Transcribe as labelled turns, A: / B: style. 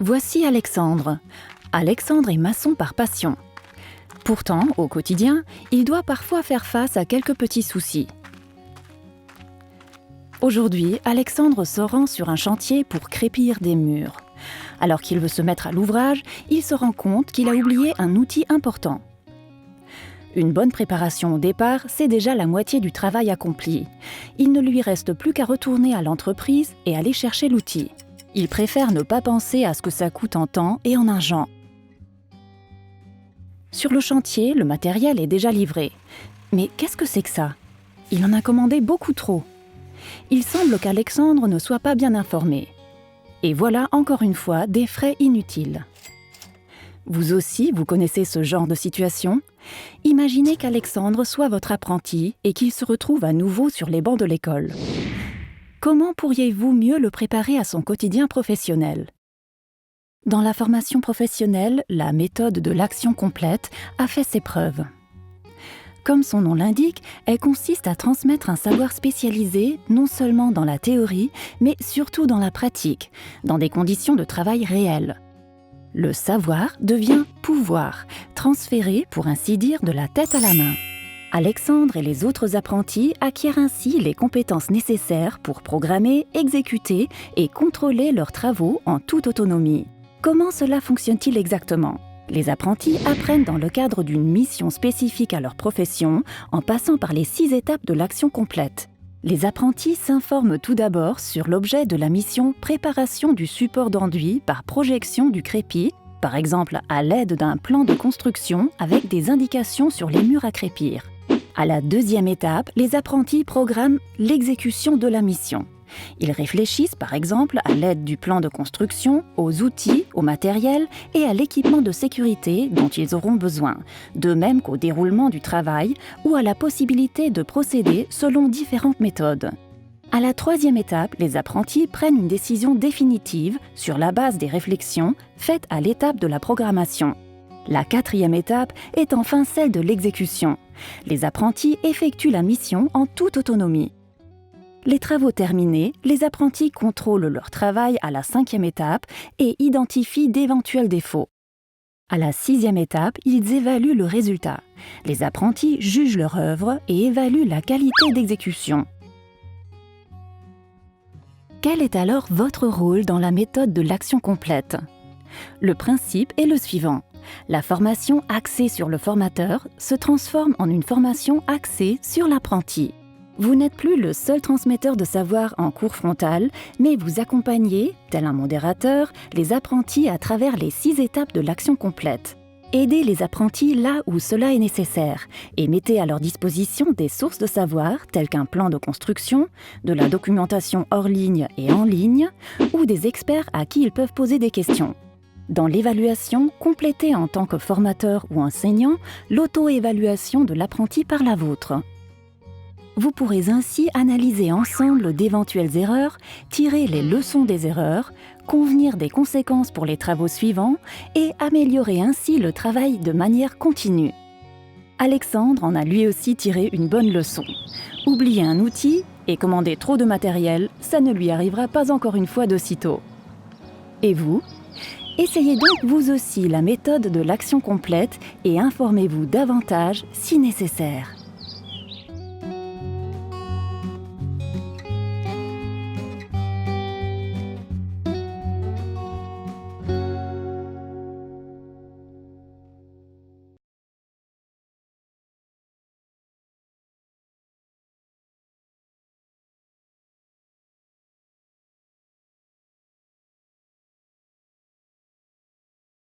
A: Voici Alexandre. Alexandre est maçon par passion. Pourtant, au quotidien, il doit parfois faire face à quelques petits soucis. Aujourd'hui, Alexandre se rend sur un chantier pour crépir des murs. Alors qu'il veut se mettre à l'ouvrage, il se rend compte qu'il a oublié un outil important. Une bonne préparation au départ, c'est déjà la moitié du travail accompli. Il ne lui reste plus qu'à retourner à l'entreprise et aller chercher l'outil. Il préfère ne pas penser à ce que ça coûte en temps et en argent. Sur le chantier, le matériel est déjà livré. Mais qu'est-ce que c'est que ça? Il en a commandé beaucoup trop. Il semble qu'Alexandre ne soit pas bien informé. Et voilà encore une fois des frais inutiles. Vous aussi, vous connaissez ce genre de situation? Imaginez qu'Alexandre soit votre apprenti et qu'il se retrouve à nouveau sur les bancs de l'école. Comment pourriez-vous mieux le préparer à son quotidien professionnel? Dans la formation professionnelle, la méthode de l'action complète a fait ses preuves. Comme son nom l'indique, elle consiste à transmettre un savoir spécialisé non seulement dans la théorie, mais surtout dans la pratique, dans des conditions de travail réelles. Le savoir devient pouvoir, transféré pour ainsi dire de la tête à la main. Alexandre et les autres apprentis acquièrent ainsi les compétences nécessaires pour programmer, exécuter et contrôler leurs travaux en toute autonomie. Comment cela fonctionne-t-il exactement? Les apprentis apprennent dans le cadre d'une mission spécifique à leur profession en passant par les 6 étapes de l'action complète. Les apprentis s'informent tout d'abord sur l'objet de la mission préparation du support d'enduit par projection du crépi, par exemple à l'aide d'un plan de construction avec des indications sur les murs à crépir. À la 2e étape, les apprentis programment l'exécution de la mission. Ils réfléchissent par exemple à l'aide du plan de construction, aux outils, au matériel et à l'équipement de sécurité dont ils auront besoin, de même qu'au déroulement du travail ou à la possibilité de procéder selon différentes méthodes. À la 3e étape, les apprentis prennent une décision définitive sur la base des réflexions faites à l'étape de la programmation. La 4e étape est enfin celle de l'exécution. Les apprentis effectuent la mission en toute autonomie. Les travaux terminés, les apprentis contrôlent leur travail à la 5e étape et identifient d'éventuels défauts. À la 6e étape, ils évaluent le résultat. Les apprentis jugent leur œuvre et évaluent la qualité d'exécution. Quel est alors votre rôle dans la méthode de l'action complète? Le principe est le suivant. La formation axée sur le formateur se transforme en une formation axée sur l'apprenti. Vous n'êtes plus le seul transmetteur de savoir en cours frontal, mais vous accompagnez, tel un modérateur, les apprentis à travers les 6 étapes de l'action complète. Aidez les apprentis là où cela est nécessaire et mettez à leur disposition des sources de savoir telles qu'un plan de construction, de la documentation hors ligne et en ligne, ou des experts à qui ils peuvent poser des questions. Dans l'évaluation, complétez en tant que formateur ou enseignant l'auto-évaluation de l'apprenti par la vôtre. Vous pourrez ainsi analyser ensemble d'éventuelles erreurs, tirer les leçons des erreurs, convenir des conséquences pour les travaux suivants et améliorer ainsi le travail de manière continue. Alexandre en a lui aussi tiré une bonne leçon. Oublier un outil et commander trop de matériel, ça ne lui arrivera pas encore une fois de sitôt. Et vous ? Essayez donc vous aussi la méthode de l'action complète et informez-vous davantage si nécessaire.